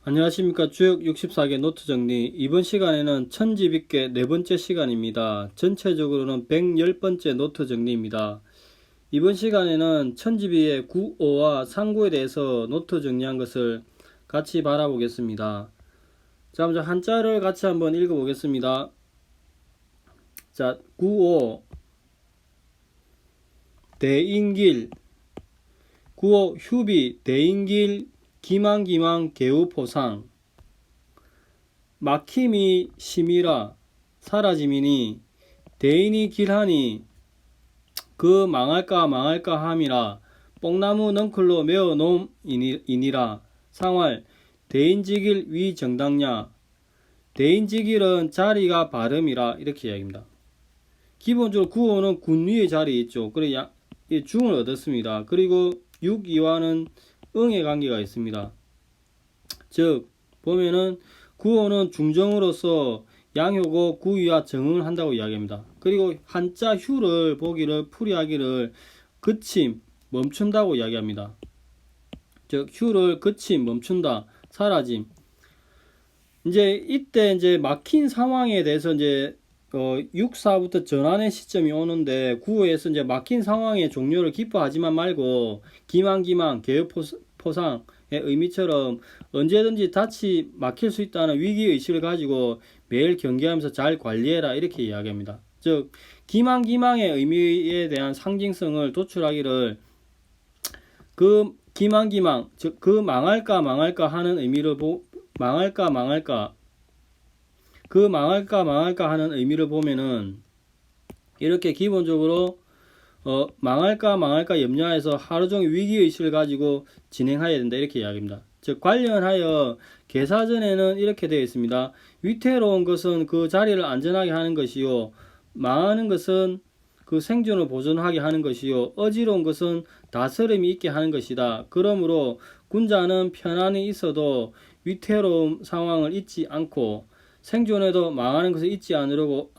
안녕하십니까. 주역 64개 노트 정리. 이번 시간에는 천지빗계 네 번째 시간입니다. 전체적으로는 110번째 노트 정리입니다. 이번 시간에는 천지비의 구오와 상구에 대해서 노트 정리한 것을 같이 바라보겠습니다. 자, 먼저 한자를 같이 한번 읽어보겠습니다. 자, 구오 대인길, 구오 휴비 대인길 기망기망 개우포상, 막힘이 심이라 사라짐이니 대인이 길하니 그 망할까 망할까 함이라 뽕나무 넝클로 메어 놓음이니라 상활 대인지길 위 정당냐 대인지길은 자리가 바름이라 이렇게 이야기합니다. 기본적으로 구호는 군 위의 자리에 있죠. 그래 중을 얻었습니다. 그리고 6이와는 응의 관계가 있습니다. 즉 보면은 구호는 중정으로서 양효고 구위와 정응을 한다고 이야기합니다. 그리고 한자 휴를 보기를 풀이하기를 그침 멈춘다고 이야기합니다. 즉 휴를 그침 멈춘다 사라짐. 이제 이때 이제 막힌 상황에 대해서 이제 6사부터 전환의 시점이 오는데 구호에서 이제 막힌 상황의 종료를 기뻐하지만 말고 기망기망 개혁포상 의미처럼 언제든지 닻이 막힐 수 있다는 위기의식을 가지고 매일 경계하면서 잘 관리해라 이렇게 이야기합니다. 즉 기망기망의 의미에 대한 상징성을 도출하기를 그 기망기망 즉 그 망할까 망할까 하는 의미를 망할까 망할까 그 망할까 망할까 하는 의미를 보면은 이렇게 기본적으로 망할까 망할까 염려해서 하루 종일 위기의식을 가지고 진행해야 된다 이렇게 이야기합니다. 즉 관련하여 개사전에는 이렇게 되어 있습니다. 위태로운 것은 그 자리를 안전하게 하는 것이요 망하는 것은 그 생존을 보존하게 하는 것이요 어지러운 것은 다스림이 있게 하는 것이다. 그러므로 군자는 편안히 있어도 위태로운 상황을 잊지 않고 생존에도 망하는 것을 잊지 않으려고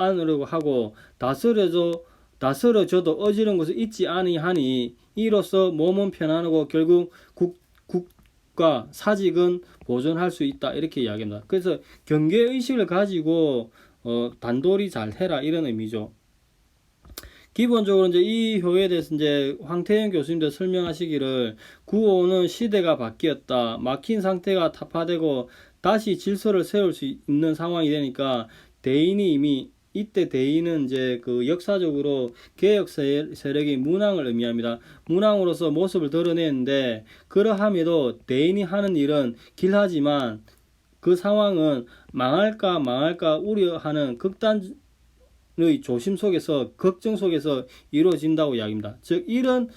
하고 다스려져도 어지러운 것을 잊지 아니하니 이로써 몸은 편안하고 결국 국가 사직은 보존할 수 있다 이렇게 이야기합니다. 그래서 경계의식을 가지고 단돌이 잘 해라 이런 의미죠. 기본적으로 이제 이 효에 대해서 이제 황태영 교수님도 설명하시기를 구호는 시대가 바뀌었다. 막힌 상태가 타파되고 다시 질서를 세울 수 있는 상황이 되니까 대인이 이미 이때 대인은 이제 그 역사적으로 개혁 세력이 문왕을 의미합니다. 문왕으로서 모습을 드러내는데 그러함에도 대인이 하는 일은 길하지만 그 상황은 망할까 망할까 우려하는 극단의 조심 속에서 걱정 속에서 이루어진다고 이야기합니다. 즉 이런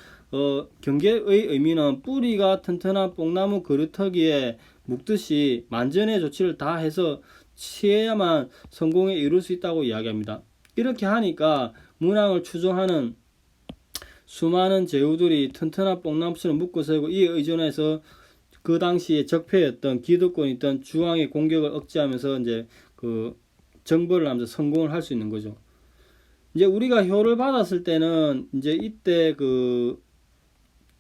경계의 의미는 뿌리가 튼튼한 뽕나무 그루터기에 묵듯이 만전의 조치를 다 해서 취해야만 성공에 이룰 수 있다고 이야기합니다. 이렇게 하니까 문왕을 추종하는 수많은 제후들이 튼튼한 뽕나무처럼 묶고 서고 이에 의존해서 그 당시에 적폐였던 기득권이 있던 주왕의 공격을 억제하면서 이제 그 정벌을 하면서 성공을 할 수 있는 거죠. 이제 우리가 효를 받았을 때는 이제 이때 그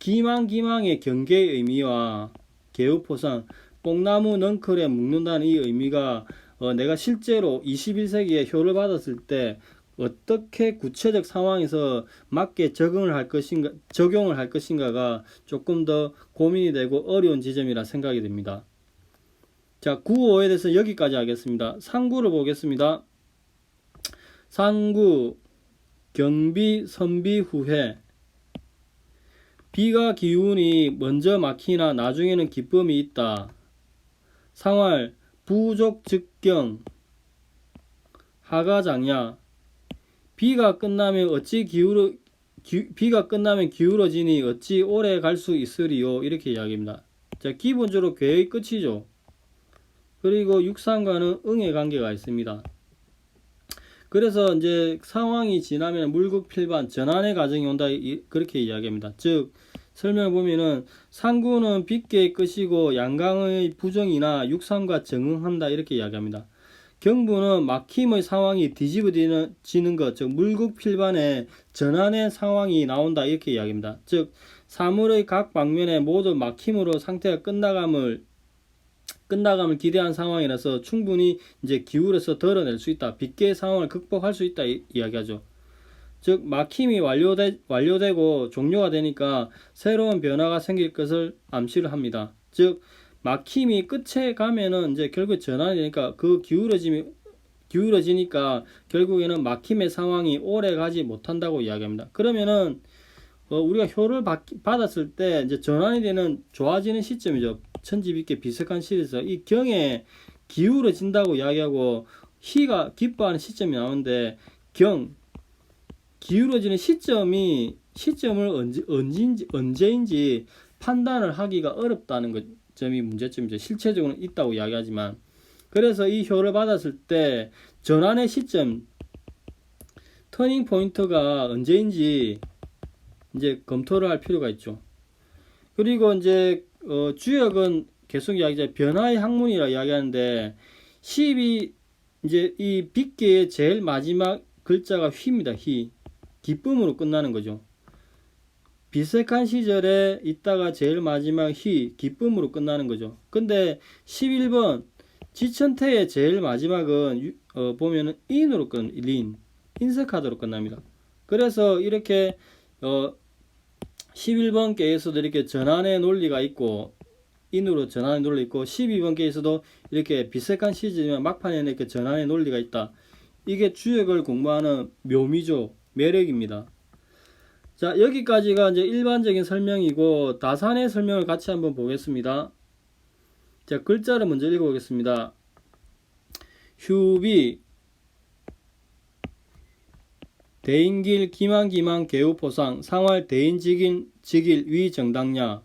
기망의 경계의 의미와 개우포상 뽕나무 넝클에 묶는다는 이 의미가 내가 실제로 21세기에 효를 받았을 때 어떻게 구체적 상황에서 맞게 적용을 할 것인가가 조금 더 고민이 되고 어려운 지점이라 생각이 됩니다. 자, 구호에 대해서 여기까지 하겠습니다. 상구를 보겠습니다. 상구 경비 선비 후회 비가 기운이 먼저 막히나 나중에는 기쁨이 있다. 상활 부족 즉경 하가장야 비가 끝나면 기울어지니 어찌 오래 갈 수 있으리요 이렇게 이야기합니다. 자, 기본적으로 괴의 끝이죠. 그리고 육상과는 응의 관계가 있습니다. 그래서 이제 상황이 지나면 물극필반 전환의 과정이 온다 그렇게 이야기합니다. 즉 설명을 보면은 상구는 빗계의 끝이고 양강의 부정이나 육상과 정응한다 이렇게 이야기합니다. 경부는 막힘의 상황이 뒤집어지는 것, 즉 물극필반의 전환의 상황이 나온다 이렇게 이야기합니다. 즉 사물의 각 방면에 모두 막힘으로 상태가 끝나감을 끝나감을 기대한 상황이라서 충분히 이제 기울여서 덜어낼 수 있다. 빗계 상황을 극복할 수 있다 이야기하죠. 즉 막힘이 완료되고 종료가 되니까 새로운 변화가 생길 것을 암시를 합니다. 즉 막힘이 끝에 가면은 이제 결국 전환이 되니까 그 기울어지니까 결국에는 막힘의 상황이 오래 가지 못한다고 이야기합니다. 그러면은 우리가 효를 받았을 때 이제 전환이 되는 좋아지는 시점이죠. 천지빗계 비석한 시에서 이 경에 기울어진다고 이야기하고 희가 기뻐하는 시점이 나오는데 기울어지는 시점을 언제인지 판단을 하기가 어렵다는 점이 문제점이죠. 실체적으로는 있다고 이야기하지만 그래서 이 효를 받았을 때 전환의 시점 터닝 포인트가 언제인지 이제 검토를 할 필요가 있죠. 그리고 이제 주역은 계속 이야기하죠. 변화의 학문이라 이야기하는데 10이 이제 이 빗계의 제일 마지막 글자가 휘입니다. 휘. 기쁨으로 끝나는 거죠. 비색한 시절에 있다가 제일 마지막 휘, 기쁨으로 끝나는 거죠. 근데 11번 지천태의 제일 마지막은 보면은 인으로 인색하도록 끝납니다. 그래서 이렇게 11번 계에서도 이렇게 전환의 논리가 있고 인으로 전환의 논리 있고 12번 계에서도 이렇게 비색한 시즌이면 막판에는 이렇게 전환의 논리가 있다. 이게 주역을 공부하는 묘미죠. 매력입니다. 자, 여기까지가 이제 일반적인 설명이고 다산의 설명을 같이 한번 보겠습니다. 자, 글자를 먼저 읽어보겠습니다. 휴비 대인길 기망기망 개우포상 상활 대인직일 위정당냐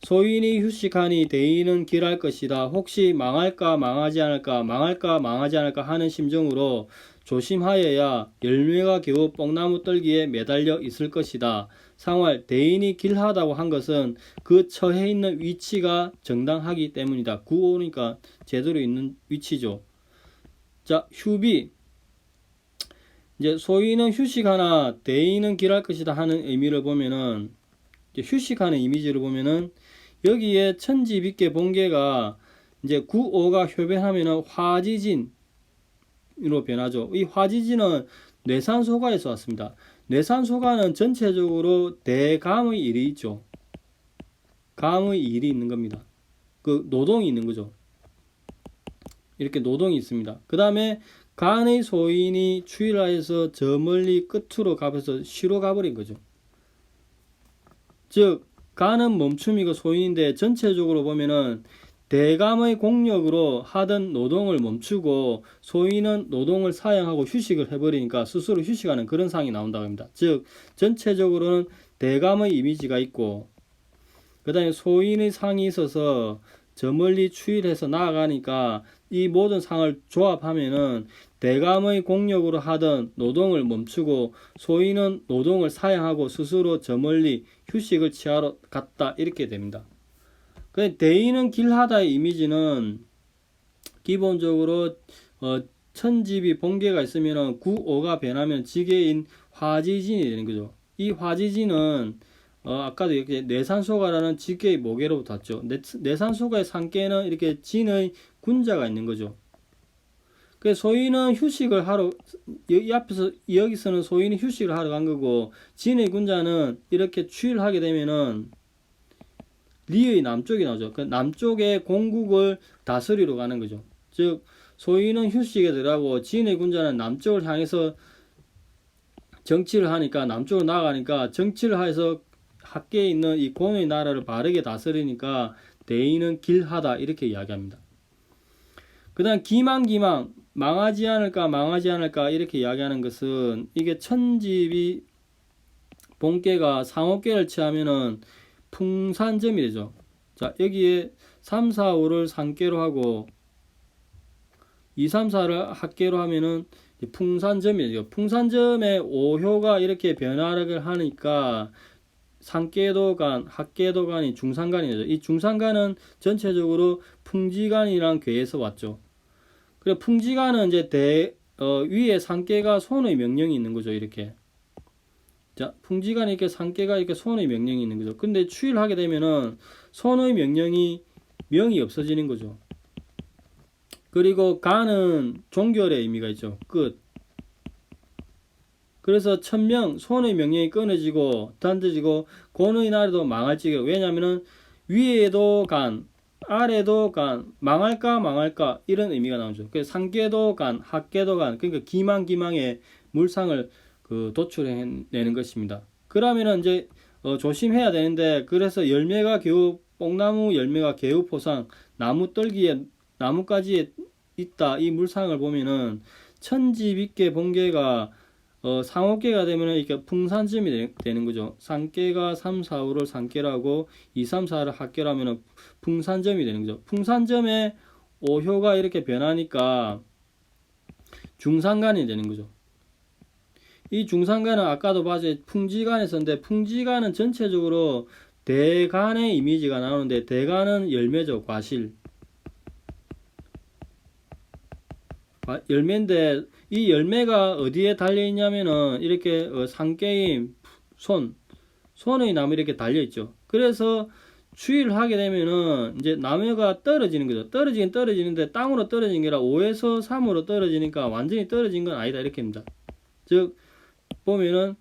소인이 휴식하니 대인은 길할 것이다. 혹시 망할까 망하지 않을까 망할까 망하지 않을까 하는 심정으로 조심하여야 열매가 겨우 뽕나무 떨기에 매달려 있을 것이다. 상활 대인이 길하다고 한 것은 그 처해 있는 위치가 정당하기 때문이다. 구호니까 제대로 있는 위치죠. 자, 휴비 이제 소인은 휴식하나 대인은 길할 것이다 하는 의미를 보면은 휴식하는 이미지를 보면은 여기에 천지빗계 본계가 이제 구오가 효변하면은 화지진으로 변하죠. 이 화지진은 뇌산소가에서 왔습니다. 뇌산소가는 전체적으로 대감의 일이 있죠. 감의 일이 있는 겁니다. 그 노동이 있는 거죠. 이렇게 노동이 있습니다. 그 다음에 간의 소인이 추일하여서 저 멀리 끝으로 가버려서 쉬러 가버린 거죠. 즉 간은 멈춤이고 소인인데 전체적으로 보면은 대감의 공력으로 하던 노동을 멈추고 소인은 노동을 사양하고 휴식을 해버리니까 스스로 휴식하는 그런 상황이 나온다고 합니다. 즉 전체적으로는 대감의 이미지가 있고 그 다음에 소인의 상이 있어서 저 멀리 추일해서 나아가니까 이 모든 상을 조합하면은 대감의 공력으로 하던 노동을 멈추고 소인은 노동을 사양하고 스스로 저 멀리 휴식을 취하러 갔다 이렇게 됩니다. 대인은 길하다의 이미지는 기본적으로 천지비 본계가 있으면 구오가 변하면 지계인 화지진이 되는 거죠. 이 화지진은 아까도 이렇게 뇌산소가라는 지계의 모계로부터 왔죠. 뇌산소가의 상계는 이렇게 진의 군자가 있는 거죠. 그래서 소인은 휴식을 하러 여기서는 소인이 휴식을 하러 간 거고 진의 군자는 이렇게 추일하게 되면은 리의 남쪽이 나오죠. 그 남쪽의 공국을 다스리러 가는 거죠. 즉 소인은 휴식에 들어가고 진의 군자는 남쪽을 향해서 정치를 하니까 남쪽으로 나아가니까 정치를 해서 학계에 있는 이 공의 나라를 바르게 다스리니까 대인은 길하다 이렇게 이야기합니다. 그 다음 기망 망하지 않을까 이렇게 이야기하는 것은 이게 천지비 본계가 상옥계를 취하면은 풍산점이 되죠. 자, 여기에 3, 4, 5를 상계로 하고 2, 3, 4를 합계로 하면은 풍산점이 되죠. 풍산점의 오효가 이렇게 변화를 하니까 상계도간, 합계도간이 중산간이 되죠. 이 중산간은 전체적으로 풍지간이란 괴에서 왔죠. 그래 풍지간은 이제 위에 상계가 손의 명령이 있는 거죠. 이렇게. 자, 풍지간에 이렇게 상계가 이렇게 손의 명령이 있는 거죠. 근데 추일하게 되면은 손의 명령이 명이 없어지는 거죠. 그리고 가는 종결의 의미가 있죠. 끝. 그래서 천명, 손의 명령이 끊어지고 단어지고 권의 나라도 망할지게. 왜냐하면은 위에도 간, 아래도 간, 망할까 이런 의미가 나오죠. 그래서 상계도 간, 하계도 간, 그러니까 기망의 물상을 도출해내는 것입니다. 그러면은 이제 조심해야 되는데, 그래서 열매가 겨우 뽕나무 열매가 겨우 포상, 나무가지에 있다. 이 물상을 보면은 천지빛계 본계가 상옥계가 되면은 이렇게 풍산점이 되는 거죠. 상계가 3, 4, 5를 상계라고 2, 3, 4를 합계라면은 풍산점이 되는 거죠. 풍산점의 오효가 이렇게 변하니까 중산간이 되는 거죠. 이 중산간은 아까도 봤죠. 풍지간에서인데, 풍지간은 전체적으로 대간의 이미지가 나오는데, 대간은 열매죠. 과실. 열매인데 이 열매가 어디에 달려 있냐면은 이렇게 상계인 손의 나무 이렇게 달려 있죠. 그래서 추위를 하게 되면은 이제 나무가 떨어지는 거죠. 떨어지는데 땅으로 떨어진 게 아니라 5에서 3으로 떨어지니까 완전히 떨어진 건 아니다 이렇게입니다. 즉 보면은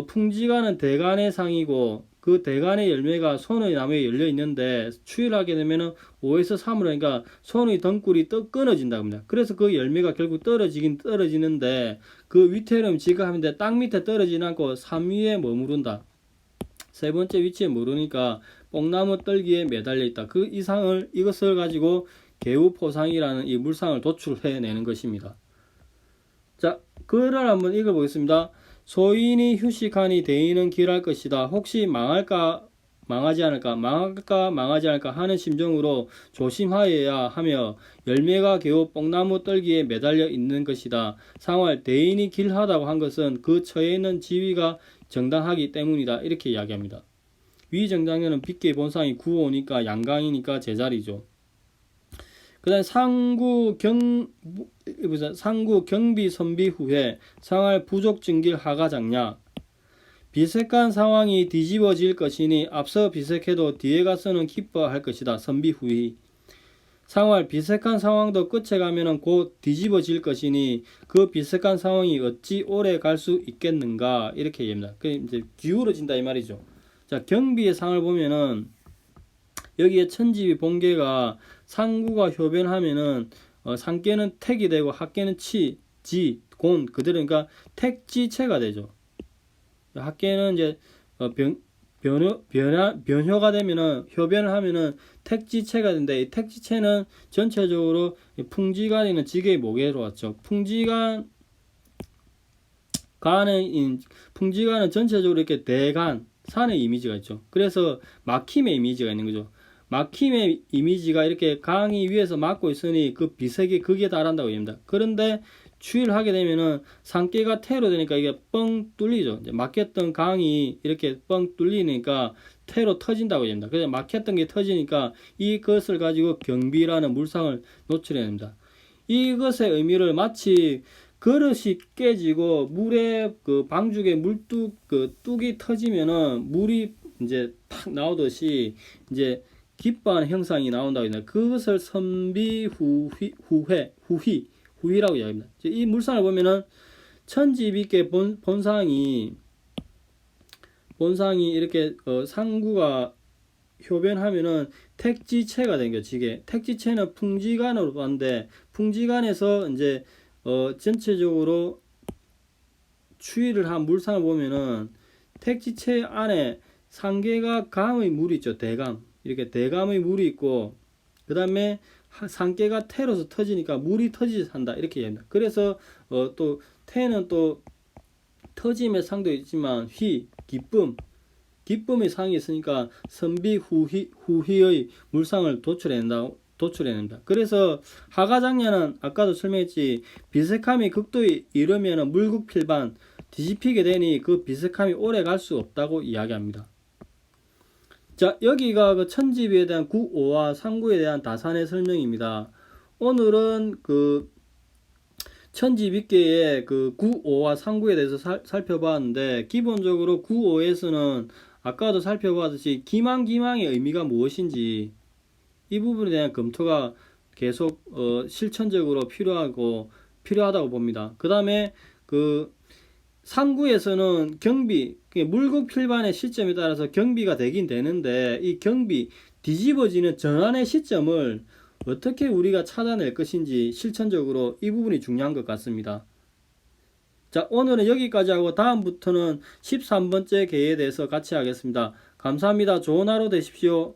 풍지간은 대간의 상이고 그 대간의 열매가 손의 나무에 열려 있는데 추위를 하게 되면은 5에서 3으로, 그러니까 손의 덩굴이 끊어진다고 합니다. 그래서 그 열매가 결국 떨어지긴 떨어지는데 그 위태로움 지각하는데 땅 밑에 떨어지지 않고 산 위에 머무른다. 세 번째 위치에 머무르니까 뽕나무 떨기에 매달려 있다. 그 이것을 가지고 개우포상이라는 이 물상을 도출해내는 것입니다. 자, 글을 한번 읽어보겠습니다. 소인이 휴식하니 대인은 길할 것이다. 혹시 망하지 않을까 하는 심정으로 조심하여야 하며 열매가 겨우 뽕나무 떨기에 매달려 있는 것이다. 상활 대인이 길하다고 한 것은 그 처해 있는 지위가 정당하기 때문이다. 이렇게 이야기합니다. 위정당에는 빛계 본상이 구호니까 양강이니까 제자리죠. 그 다음에 상구 경비 선비 후에 상할 부족 증길 하가장냐. 비색한 상황이 뒤집어질 것이니 앞서 비색해도 뒤에 가서는 기뻐할 것이다. 선비 후이. 상활 비색한 상황도 끝에 가면은 곧 뒤집어질 것이니 그 비색한 상황이 어찌 오래 갈 수 있겠는가 이렇게 얘기합니다. 그 이제 기울어진다 이 말이죠. 자, 경비의 상을 보면은 여기에 천지비 본계가 상구가 효변하면은 상계는 택이 되고 합계는 치, 지, 곤 그대로, 그러니까 택지체가 되죠. 합계는 이제 변효가 되면은 효변을 하면은 택지체가 되는데 이 택지체는 전체적으로 풍지간에는 지게의 목에로 왔죠. 풍지간은 전체적으로 이렇게 대간 산의 이미지가 있죠. 그래서 막힘의 이미지가 있는 거죠. 막힘의 이미지가 이렇게 강이 위에서 막고 있으니 그 비색이 극에 달한다고 얘기합니다. 그런데 추위를 하게 되면은 상계가 태로 되니까 이게 뻥 뚫리죠. 이제 막혔던 강이 이렇게 뻥 뚫리니까 태로 터진다고 얘기합니다. 그래서 막혔던 게 터지니까 이것을 가지고 경비라는 물상을 노출해냅니다. 이것의 의미를 마치 그릇이 깨지고 물에 방죽에 뚝이 터지면은 물이 이제 탁 나오듯이 이제 기뻐하는 형상이 나온다고 합니다. 그것을 후희라고 이야기합니다. 이 물상을 보면은 천지빛계 본상이 이렇게 상구가 효변하면은 택지체가 된 거죠. 택지체는 풍지간으로 봤는데 풍지간에서 이제 전체적으로 추이를 한 물상을 보면은 택지체 안에 상계가 감의 물이 있죠. 대감. 이렇게 대감의 물이 있고 그 다음에 상계가 태로서 터지니까 물이 터지지 산다 이렇게 얘기합니다. 그래서 또 태는 또 터짐의 상도 있지만 기쁨의 상이 있으니까 선비 후희의 물상을 도출해낸다. 그래서 하가장냐는 아까도 설명했지 비색함이 극도에 이르면 물국필반 뒤집히게 되니 그 비색함이 오래 갈 수 없다고 이야기합니다. 자, 여기가 그 천지비에 대한 구오와 상구에 대한 다산의 설명입니다. 오늘은 그 천지빛계의 그 구오와 상구에 대해서 살펴봤는데 기본적으로 구오에서는 아까도 살펴봤듯이 기망의 의미가 무엇인지 이 부분에 대한 검토가 계속 실천적으로 필요하다고 봅니다. 그 다음에 그 상구에서는 경비, 물국필반의 시점에 따라서 경비가 되긴 되는데 이 경비 뒤집어지는 전환의 시점을 어떻게 우리가 찾아낼 것인지 실천적으로 이 부분이 중요한 것 같습니다. 자, 오늘은 여기까지 하고 다음부터는 13번째 개에 대해서 같이 하겠습니다. 감사합니다. 좋은 하루 되십시오.